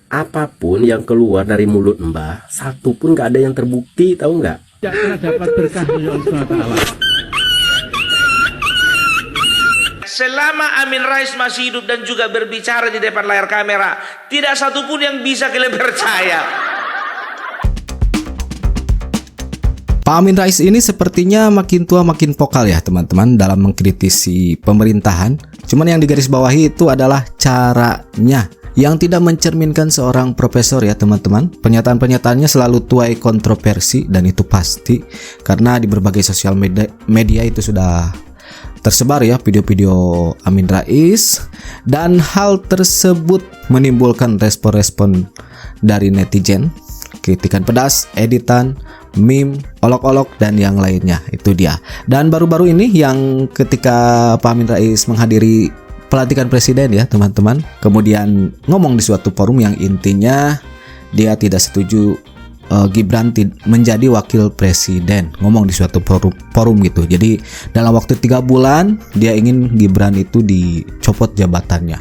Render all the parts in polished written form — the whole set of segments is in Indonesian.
Apapun yang keluar dari mulut Mbah, satu pun gak ada yang terbukti, tahu nggak? Tidak pernah dapat berkah dari Allah SWT. Selama Amin Rais masih hidup dan juga berbicara di depan layar kamera, tidak satupun yang bisa kalian percaya. Pak Amin Rais ini sepertinya makin tua makin vokal ya teman-teman dalam mengkritisi pemerintahan. Cuman yang digarisbawahi itu adalah caranya yang tidak mencerminkan seorang profesor ya teman-teman. Pernyataan-pernyataannya selalu tuai kontroversi dan itu pasti karena di berbagai sosial media itu sudah tersebar ya video-video Amin Rais, dan hal tersebut menimbulkan respon-respon dari netizen, kritikan pedas, editan, meme, olok-olok dan yang lainnya. Itu dia. Dan baru-baru ini yang ketika Pak Amin Rais menghadiri pelantikan presiden ya teman-teman, kemudian ngomong di suatu forum yang intinya dia tidak setuju Gibran menjadi wakil presiden, ngomong di suatu forum gitu. Jadi dalam waktu 3 bulan dia ingin Gibran itu dicopot jabatannya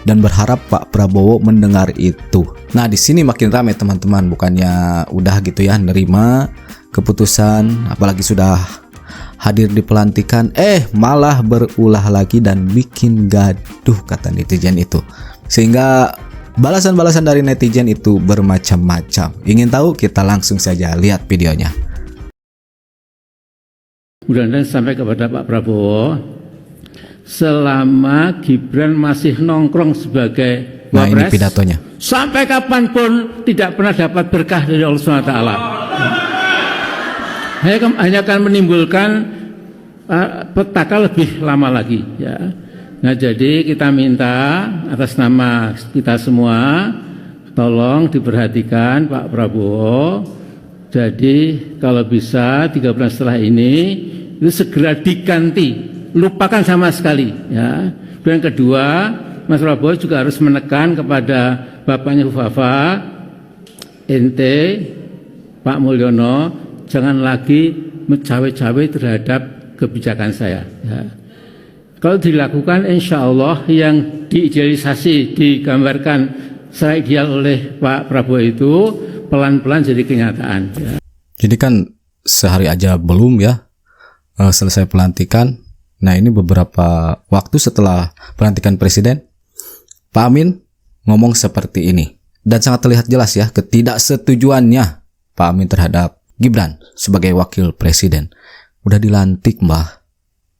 dan berharap Pak Prabowo mendengar itu. Nah di sini makin ramai teman-teman, bukannya udah gitu ya nerima keputusan, apalagi sudah hadir di pelantikan, malah berulah lagi dan bikin gaduh kata netizen itu. Sehingga balasan-balasan dari netizen itu bermacam-macam. Ingin tahu? Kita langsung saja lihat videonya. Mudah-mudahan sampai kepada Pak Prabowo, selama Gibran masih nongkrong sebagai Nah ini wapres, pidatonya. sampai kapanpun tidak pernah dapat berkah dari Allah SWT. Hanya akan menimbulkan petaka lebih lama lagi ya. Nah jadi kita minta atas nama kita semua, tolong diperhatikan Pak Prabowo. Jadi kalau bisa 3 bulan setelah ini itu segera diganti, lupakan sama sekali ya. Dan yang kedua, Mas Prabowo juga harus menekan kepada bapaknya Hufafa, ente Pak Mulyono, jangan lagi mencawe-cawe terhadap kebijakan saya ya. Kalau dilakukan, insya Allah yang diidealisasi, digambarkan secara ideal oleh Pak Prabowo itu pelan-pelan jadi kenyataan. Ya. Jadi kan sehari aja belum ya selesai pelantikan. Nah ini beberapa waktu setelah pelantikan presiden, Pak Amin ngomong seperti ini. Dan sangat terlihat jelas ya ketidaksetujuannya Pak Amin terhadap Gibran sebagai wakil presiden. Udah dilantik Mbah,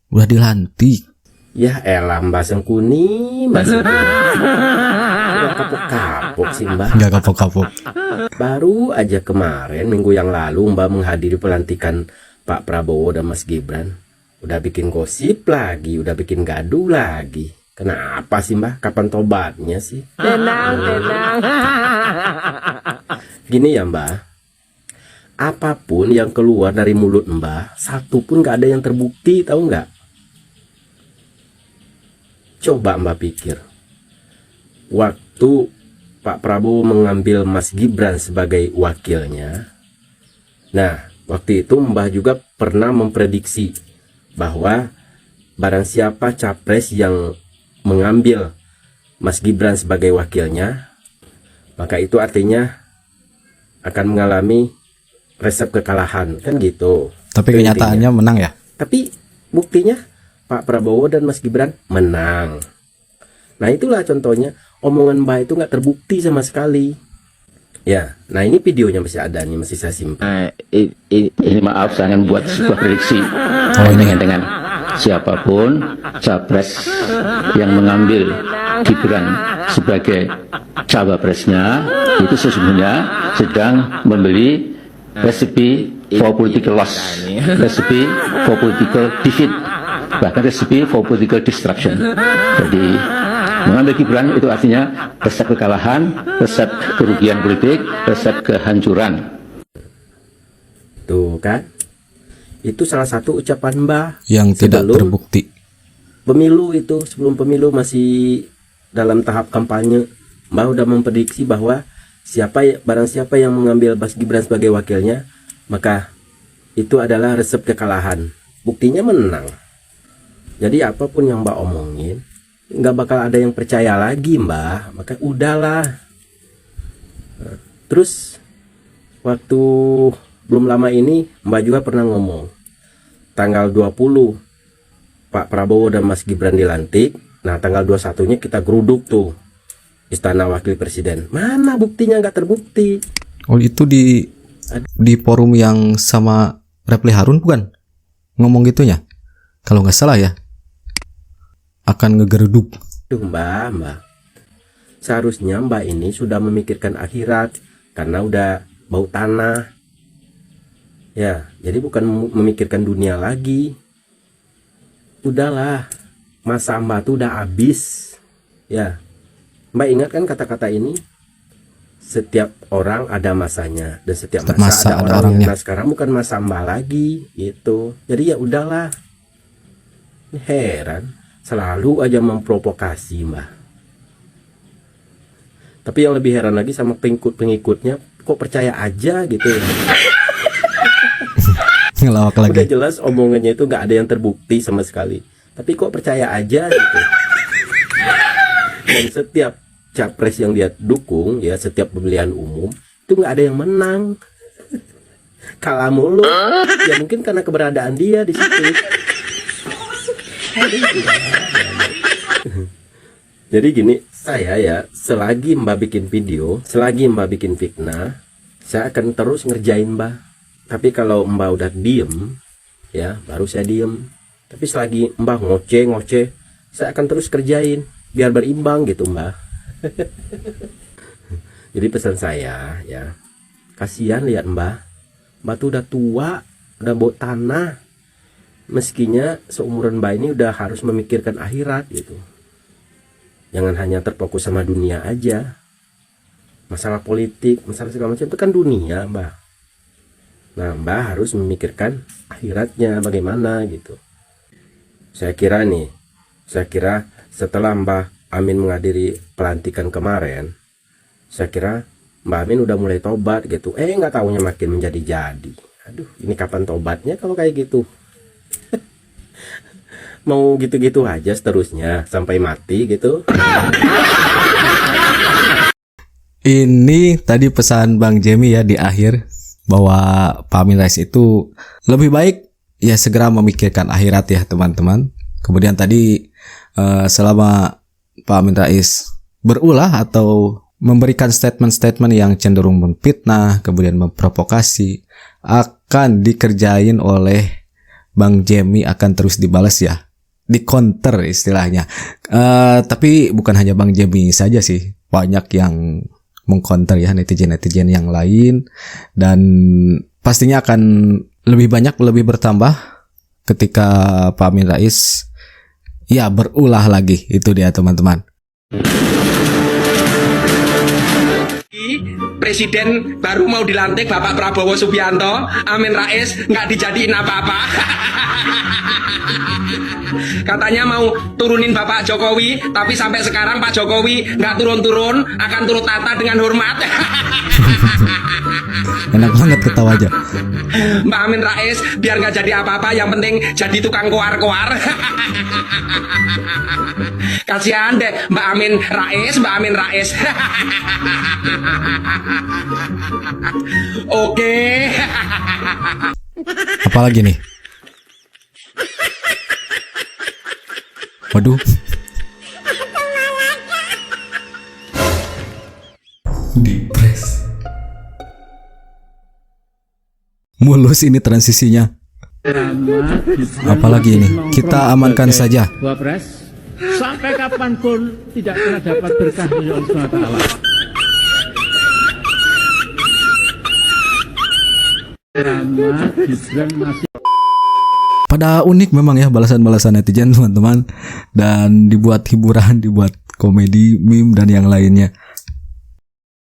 udah dilantik. Ya elah Mbah Sengkuni, Mbah Sengkuni. Udah kapok-kapok sih Mbah. Nggak kapok-kapok. Baru aja kemarin minggu yang lalu Mbah menghadiri pelantikan Pak Prabowo dan Mas Gibran. Udah bikin gosip lagi, udah bikin gaduh lagi. Kenapa sih Mbah? Kapan tobatnya sih? Tenang. Gini ya Mbah, apapun yang keluar dari mulut Mbah, satu pun gak ada yang terbukti, tahu nggak? Coba Mbah pikir, waktu Pak Prabowo mengambil Mas Gibran sebagai wakilnya, nah waktu itu Mbah juga pernah memprediksi bahwa barang siapa capres yang mengambil Mas Gibran sebagai wakilnya, maka itu artinya akan mengalami resep kekalahan, kan gitu. Tapi Itu kenyataannya intinya. menang ya. Tapi buktinya Pak Prabowo dan Mas Gibran menang. Nah itulah contohnya, omongan Mbah itu nggak terbukti sama sekali. Ya, nah ini videonya masih ada nih, masih saya simpan. Ini maaf, saya akan buat sebuah prediksi dengan siapapun capres yang mengambil Gibran sebagai cawapresnya itu sesungguhnya sedang membeli resipi for political loss, resipi for political defeat, bahkan resipi for political destruction. Jadi mengambil Gibran itu artinya resep kekalahan, resep kerugian politik, resep kehancuran. Tuh kan, itu salah satu ucapan Mbah Yang tidak sebelum terbukti. pemilu itu, sebelum pemilu masih dalam tahap kampanye. Mbah udah memprediksi bahwa barang siapa yang mengambil Mas Gibran sebagai wakilnya, maka itu adalah resep kekalahan. Buktinya menang. Jadi apapun yang Mbah omongin, nggak bakal ada yang percaya lagi Mbah. Maka udahlah, Terus waktu belum lama ini Mbak juga pernah ngomong tanggal 20 Pak Prabowo dan Mas Gibran dilantik. Nah tanggal 21-nya kita geruduk tuh Istana Wakil Presiden. Mana buktinya, nggak terbukti. Oh itu di forum yang sama Repli Harun bukan? Ngomong gitunya? Kalau nggak salah ya. Akan ngegeruduk. Duh Mbak. Seharusnya Mbak ini sudah memikirkan akhirat karena udah bau tanah. Ya, jadi bukan memikirkan dunia lagi. Udahlah, masa Mbak tuh udah habis. Ya, Mbak ingat kan kata-kata ini? Setiap orang ada masanya dan setiap masa ada orangnya. Nah sekarang bukan masa Mbak lagi, gitu. Jadi ya udahlah. Heran, selalu aja memprovokasi Mbak. Tapi yang lebih heran lagi sama pengikutnya, kok percaya aja gitu ya. Ngelawak lagi. Udah jelas omongannya itu nggak ada yang terbukti sama sekali, tapi kok percaya aja gitu. Dan setiap capres yang dia dukung, ya setiap pemilihan umum itu nggak ada yang menang, kalah mulu. Ya mungkin karena keberadaan dia di situ. Jadi gini, saya ya selagi Mbak bikin video, selagi Mbak bikin fitnah, saya akan terus ngerjain Mbak. Tapi kalau Mbak udah diem, ya baru saya diem. Tapi selagi Mbak ngoceh, saya akan terus kerjain biar berimbang gitu Mbak. Jadi pesan saya ya, kasihan lihat Mbak tuh udah tua, udah bau tanah. Meskinya seumuran Mbak ini udah harus memikirkan akhirat gitu. Jangan hanya terfokus sama dunia aja. Masalah politik, masalah segala macam itu kan dunia Mbak. Nah Mbak harus memikirkan akhiratnya bagaimana gitu. Saya kira setelah Mbak Amin menghadiri pelantikan kemarin, saya kira Mbak Amin udah mulai tobat gitu. Nggak taunya makin menjadi-jadi. Aduh, ini kapan tobatnya kalau kayak gitu? Mau gitu-gitu aja seterusnya sampai mati gitu. Ini tadi pesan Bang Jemi ya di akhir, bahwa Pak Amin Rais itu lebih baik ya segera memikirkan akhirat ya teman-teman. Kemudian tadi selama Pak Amin Rais berulah atau memberikan statement-statement yang cenderung memfitnah, kemudian memprovokasi, akan dikerjain oleh Bang Jemi, akan terus dibalas ya, di counter istilahnya. Tapi bukan hanya Bang Jemi saja sih, banyak yang mengcounter ya, netizen-netizen yang lain, dan pastinya akan lebih banyak, lebih bertambah ketika Pak Amin Rais ya berulah lagi. Itu dia teman-teman. Presiden baru mau dilantik Bapak Prabowo Subianto, Amin Rais nggak dijadiin apa-apa. Katanya mau turunin Bapak Jokowi, tapi sampai sekarang Pak Jokowi nggak turun-turun, akan turut tata dengan hormat. Enak banget ketawa aja. Mbak Amin Rais biar nggak jadi apa-apa, yang penting jadi tukang koar-koar. Kasihan deh Mbak Amin Rais. Oke. Apalagi nih? Waduh. Dipres. Mulus ini transisinya. Apalagi ini? Kita amankan saja. Wapres, sampai kapanpun tidak pernah dapat berkah dari Allah SWT. Pada unik memang ya balasan-balasan netizen teman-teman, dan dibuat hiburan, dibuat komedi, meme dan yang lainnya.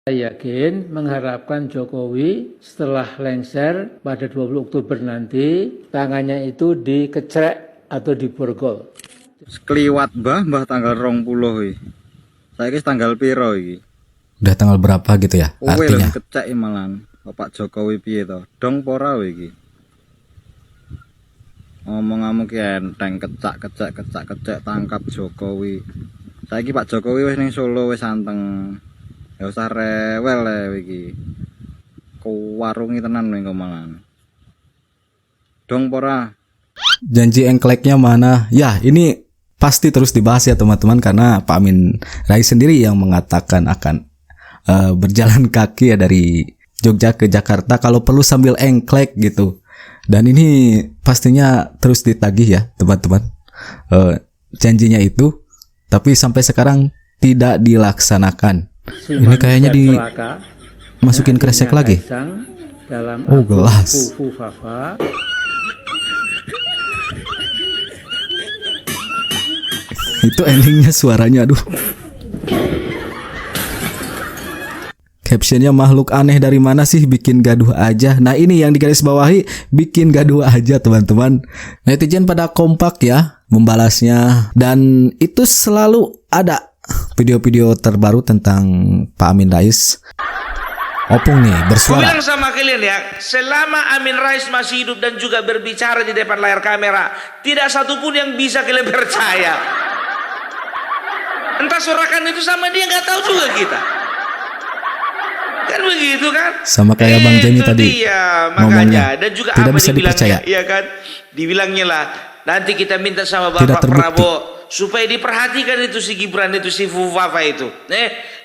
Saya yakin mengharapkan Jokowi setelah lengser pada 20 Oktober nanti tangannya itu dikecrek atau diborgol. Sekliwat mbah tanggal 20 iki. Saiki tanggal piro iki? Udah tanggal berapa gitu ya artinya? Kecek malan. Bapak Jokowi piye to? Dong pora iki. Ngomong-ngomong ki enteng kecak tangkap Jokowi. Saiki Pak Jokowi wis ning Solo wis anteng. Ya usah rewel ya iki. Warungi tenan ning malan. Dong pora. Janji engkleknya mana? Ya, ini pasti terus dibahas ya teman-teman, karena Pak Amin Rais sendiri yang mengatakan akan berjalan kaki ya dari Jogja ke Jakarta kalau perlu sambil engklek gitu. Dan ini pastinya terus ditagih ya teman-teman, janjinya itu, tapi sampai sekarang tidak dilaksanakan. Ini kayaknya dimasukin kresek lagi. Oh, gelas. Itu endingnya suaranya, aduh. Captionnya makhluk aneh dari mana sih bikin gaduh aja. Nah ini yang digarisbawahi, bikin gaduh aja teman-teman. Netizen pada kompak ya membalasnya. Dan itu selalu ada video-video terbaru tentang Pak Amin Rais. Opung nih Aku bersuara. bilang sama kalian ya, selama Amin Rais masih hidup dan juga berbicara di depan layar kamera, tidak satupun yang bisa kalian percaya. Entah sorakan itu sama dia, nggak tahu juga kita. Kan begitu kan? Sama kayak Bang Jamie tadi dia, ngomongnya. makanya. Dan juga Tidak apa bisa dipercaya. Iya kan? Dibilangnya lah, nanti kita minta sama Tidak Bapak terbukti. Prabowo supaya diperhatikan itu si Gibran itu, si Fufafa itu.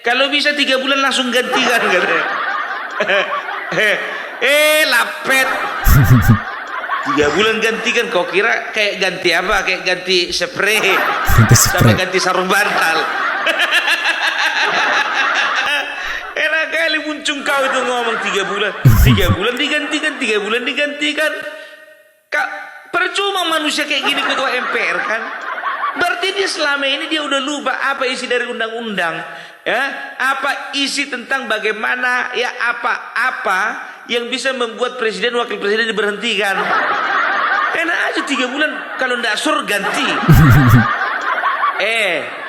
Kalau bisa 3 bulan langsung gantikan katanya. Lapet. 3 bulan gantikan, kau kira kayak ganti apa? Kayak ganti spray. Ganti spray. Sampai ganti sarung bantal. Enak kali muncung kau itu ngomong 3 bulan. 3 bulan digantikan, 3 bulan digantikan. Kak, percuma manusia kayak gini ketua MPR kan? Berarti dia selama ini dia udah lupa apa isi dari undang-undang, ya? Apa isi tentang bagaimana ya apa yang bisa membuat presiden wakil presiden diberhentikan. Enak aja 3 bulan kalau ndak sur ganti.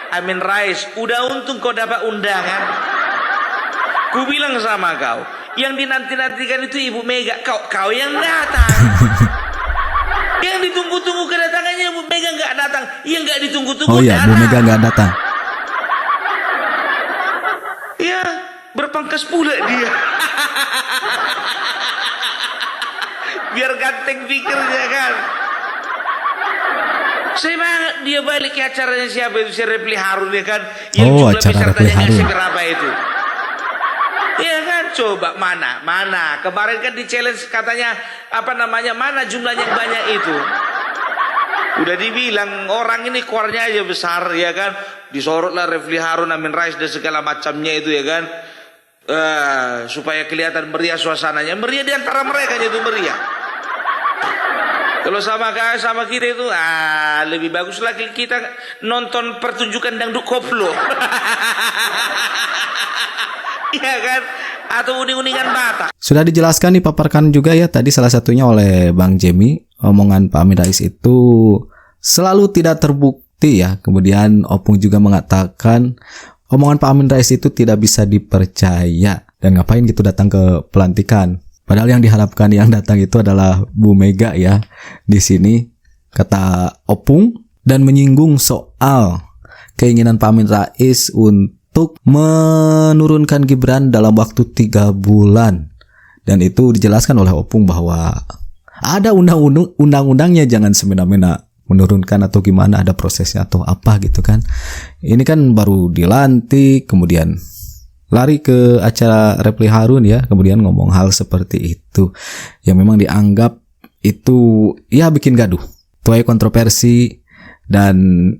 Amin Rais, udah untung kau dapat undangan. Ku bilang sama kau, yang dinanti-nantikan itu Ibu Mega, kau yang datang. Yang ditunggu-tunggu kedatangannya Bu Mega nggak datang, yang nggak ditunggu-tunggu. Oh iya, Bu Mega nggak datang. Ya, berpangkas pula dia. Biar ganteng pikirnya kan. Saya banget dia balik ke acaranya siapa itu, si Repli Harun ya kan. Yang Oh, jumlah acara Repli pesertanya Harun. seberapa itu. Iya kan, coba mana kemarin kan di challenge katanya mana jumlahnya yang banyak itu. Udah dibilang orang ini keluarnya aja besar ya kan, disorotlah Refli Harun, Amin Rais dan segala macamnya itu ya kan, supaya kelihatan meriah suasananya, meriah di antara mereka itu meriah. Kalau sama kita itu lebih bagus lagi kita nonton pertunjukan dangdut koplo. Iya kan? Atau uning-uningan Batak. Sudah dijelaskan, dipaparkan juga ya tadi salah satunya oleh Bang Jamie. Omongan Pak Amin Rais itu selalu tidak terbukti ya. Kemudian Opung juga mengatakan omongan Pak Amin Rais itu tidak bisa dipercaya. Dan ngapain gitu datang ke pelantikan. Padahal yang diharapkan yang datang itu adalah Bu Mega ya. Di sini kata Opung, dan menyinggung soal keinginan Pak Amin Rais untuk menurunkan Gibran dalam waktu 3 bulan. Dan itu dijelaskan oleh Opung bahwa ada undang-undangnya, jangan semena-mena menurunkan atau gimana, ada prosesnya atau apa gitu kan. Ini kan baru dilantik, kemudian lari ke acara Repli Harun ya, kemudian ngomong hal seperti itu yang memang dianggap itu ya bikin gaduh, tuai kontroversi dan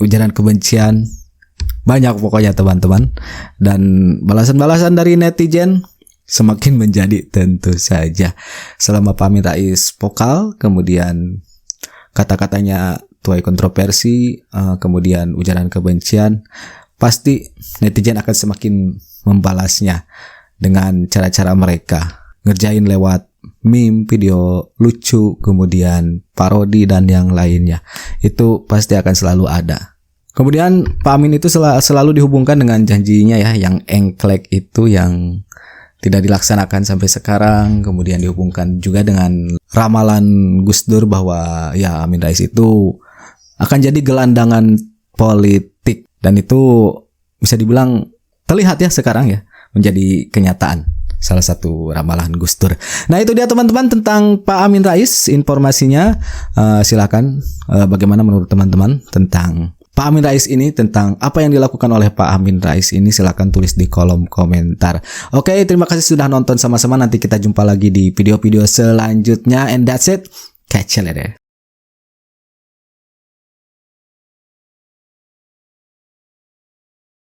ujaran kebencian. Banyak pokoknya teman-teman. Dan balasan-balasan dari netizen semakin menjadi tentu saja. Selama Pak Amin Rais vokal, kemudian kata-katanya tuai kontroversi, kemudian ujaran kebencian, pasti netizen akan semakin membalasnya dengan cara-cara mereka. Ngerjain lewat meme, video lucu, kemudian parodi dan yang lainnya. Itu pasti akan selalu ada. Kemudian Pak Amin itu selalu dihubungkan dengan janjinya ya, yang engklek itu yang tidak dilaksanakan sampai sekarang. Kemudian dihubungkan juga dengan ramalan Gus Dur bahwa ya Amin Rais itu akan jadi gelandangan politik. Dan itu bisa dibilang terlihat ya sekarang ya. menjadi kenyataan. Salah satu ramalan Gus Dur. Nah itu dia teman-teman tentang Pak Amin Rais informasinya. Silakan bagaimana menurut teman-teman tentang Pak Amin Rais ini, tentang apa yang dilakukan oleh Pak Amin Rais ini, silakan tulis di kolom komentar. Oke, terima kasih sudah nonton sama-sama. Nanti kita jumpa lagi di video-video selanjutnya. And that's it. Catch you later.